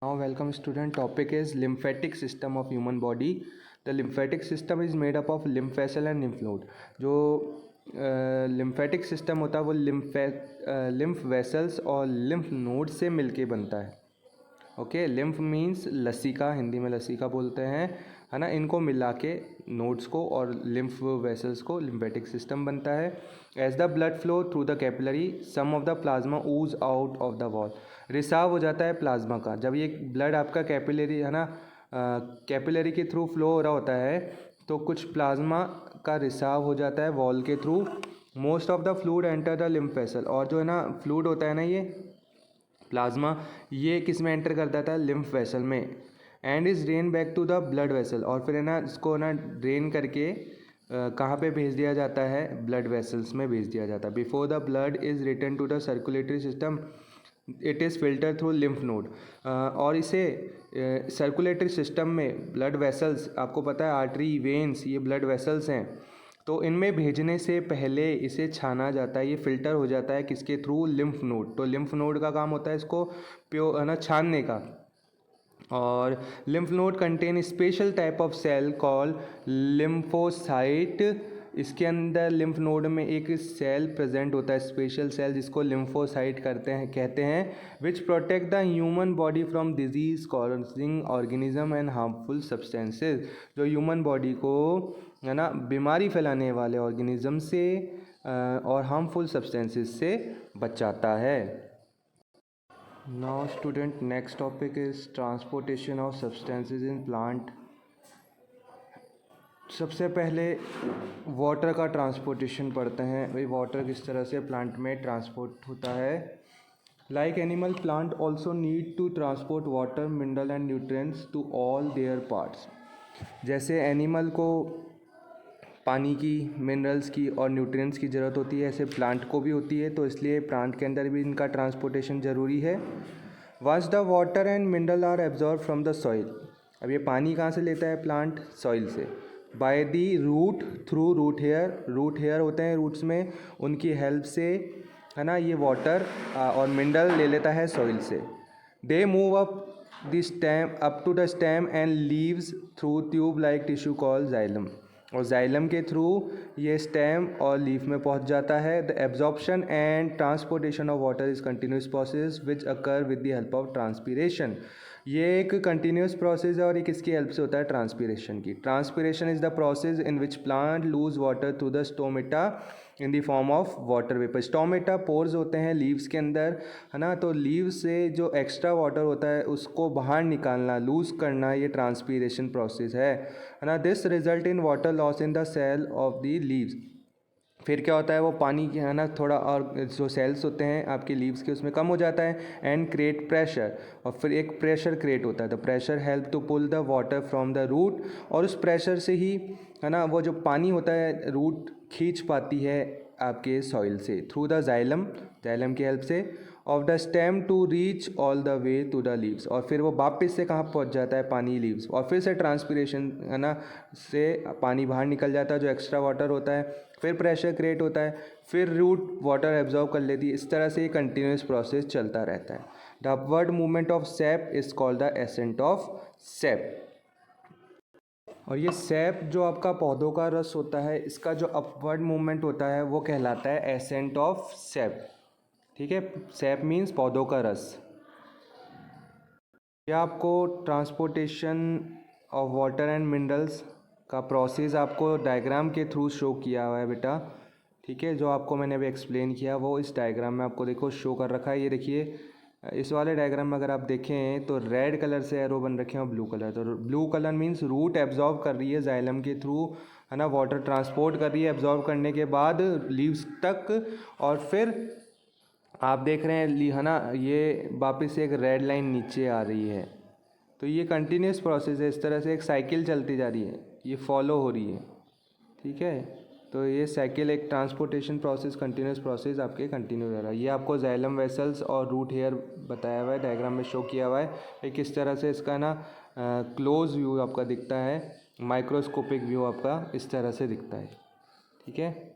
Now welcome student, topic is lymphatic system of human body. The lymphatic system is made up of lymph vessel and lymph node. जो lymphatic system होता है वो lymph vessels और lymph node से मिलके बनता है. Okay, lymph means लसिका, Hindi में लसिका बोलते हैं, है ना. इनको मिला के नोड्स को और लिम्फ वेसल्स को लिम्फेटिक सिस्टम बनता है. As the blood flow through the capillary some of the plasma ooze out of the wall. रिसाव हो जाता है प्लाज्मा का. जब ये ब्लड आपका कैपिलरी है ना, कैपिलरी के थ्रू फ्लो हो रहा होता है तो कुछ प्लाज्मा का रिसाव हो जाता है वॉल के through. Most of the fluid enter the lymph vessel. और जो है ना फ्लूइड होता है ना, ये प्लाज्मा, ये किस में एंटर कर देता है, लिम्फ वेसल में. And is drain back to the blood vessel. और फिर है ना इसको ना ड्रेन करके कहाँ पे भेज दिया जाता है, ब्लड वेसल्स में भेज दिया जाता है. Before the blood is return to the circulatory system it is filter through lymph node. और इसे सर्कुलेटरी सिस्टम में ब्लड वेसल्स, आपको पता है आर्टरी वेन्स ये ब्लड वेसल्स हैं, तो इनमें भेजने से पहले इसे छाना जाता है. ये फिल्टर हो जाता है किसके थ्रू, लिम्फ नोड. तो लिम्फ नोड का काम होता है इसको प्योर है ना छानने का. और lymph node contain special type of cell call lymphocyte. इसके अंदर लिम्फ नोड में एक सेल प्रेजेंट होता है, स्पेशल सेल, जिसको लिम्फोसाइट कहते हैं विच protect the human body from disease causing organism and harmful substances. जो ह्यूमन बॉडी को है ना बीमारी फैलाने वाले ऑर्गेनिज्म से और हार्मफुल सब्सटेंसेज से बचाता है. Now student, next topic is transportation of substances in plant. सबसे पहले वाटर का ट्रांसपोर्टेशन पढ़ते हैं. भाई वाटर किस तरह से प्लांट में ट्रांसपोर्ट होता है. Like animal, plant also need to transport water, mineral and nutrients to all their parts. जैसे एनिमल को पानी की, मिनरल्स की और न्यूट्रिएंट्स की ज़रूरत होती है, ऐसे प्लांट को भी होती है. तो इसलिए प्लांट के अंदर भी इनका ट्रांसपोर्टेशन ज़रूरी है. Once the water and mineral are absorb from the soil. अब ये पानी कहाँ से लेता है प्लांट, सॉइल से. By the root, through root hair. Root hair होते हैं रूट्स में, उनकी हेल्प से है ना ये वाटर और मिनरल ले लेता है सॉइल से. They move up the stem up to the stem and leaves through tube like tissue call xylem. और जाइलम के थ्रू ये स्टेम और लीफ में पहुंच जाता है. The absorption and transportation of water is continuous process which occur with the help of transpiration. ये एक कंटिन्यूस प्रोसेस है और ये किसकी हेल्प से होता है, ट्रांसपीरेशन की. Transpiration is the process in which plant loose water through the stomata in the form of water vapour. Stomata pores होते हैं लीव्स के अंदर, है ना. तो लीव्स से जो एक्स्ट्रा वाटर होता है उसको बाहर निकालना, लूज करना, ये ट्रांसपीरेशन प्रोसेस है ना. This result in water loss in the cell of the leaves. फिर क्या होता है, वो पानी है ना थोड़ा और जो सेल्स होते हैं आपके लीव्स के उसमें कम हो जाता है. And create pressure. और फिर एक प्रेशर क्रिएट होता है. The pressure help to pull the water from the root. और उस प्रेशर से ही है ना वो जो पानी होता है रूट खींच पाती है आपके सॉइल से थ्रू द जाइलम, जाइलम की हेल्प से, of the stem to reach all the way to the leaves. और फिर वो वापस से कहाँ पहुँच जाता है, पानी लीव्स. और फिर से ट्रांसपीरेशन है ना से पानी बाहर निकल जाता है जो एक्स्ट्रा वाटर होता है. फिर प्रेशर क्रिएट होता है, फिर रूट वाटर एब्जॉर्ब कर लेती है. इस तरह से ये कंटिन्यूस प्रोसेस चलता रहता है. The upward movement of SAP is called the ascent of SAP. और ये सैप जो आपका पौधों का रस होता है, इसका जो अपवर्ड मूवमेंट होता है वो कहलाता है एसेंट ऑफ सैप. ठीक है, सैप मीन्स पौधों का रस. यह आपको transportation of water and minerals का प्रोसेस आपको डायग्राम के थ्रू शो किया हुआ है बेटा. ठीक है, जो आपको मैंने अभी एक्सप्लेन किया वो इस डायग्राम में आपको देखो शो कर रखा है. ये देखिए, इस वाले डायग्राम में अगर आप देखें तो रेड कलर से एरो बन रखे हैं और ब्लू कलर. तो blue colour means root absorb कर रही है जाइलम के थ्रू, है ना, वाटर ट्रांसपोर्ट कर रही है. एब्जॉर्ब करने के बाद लीव्स तक, और फिर आप देख रहे हैं है ना ये वापस एक रेड लाइन नीचे आ रही है. तो ये कंटिन्यूस प्रोसेस है. इस तरह से एक साइकिल चलती जा रही है, ये फॉलो हो रही है. ठीक है, तो ये साइकिल एक ट्रांसपोर्टेशन प्रोसेस, कंटिन्यूस प्रोसेस आपके कंटिन्यू रह रहा है. ये आपको जाइलम वेसल्स और रूट हेयर बताया हुआ है, डायग्राम में शो किया हुआ है. ये किस तरह से इसका ना क्लोज व्यू आपका दिखता है, माइक्रोस्कोपिक व्यू आपका इस तरह से दिखता है. ठीक है.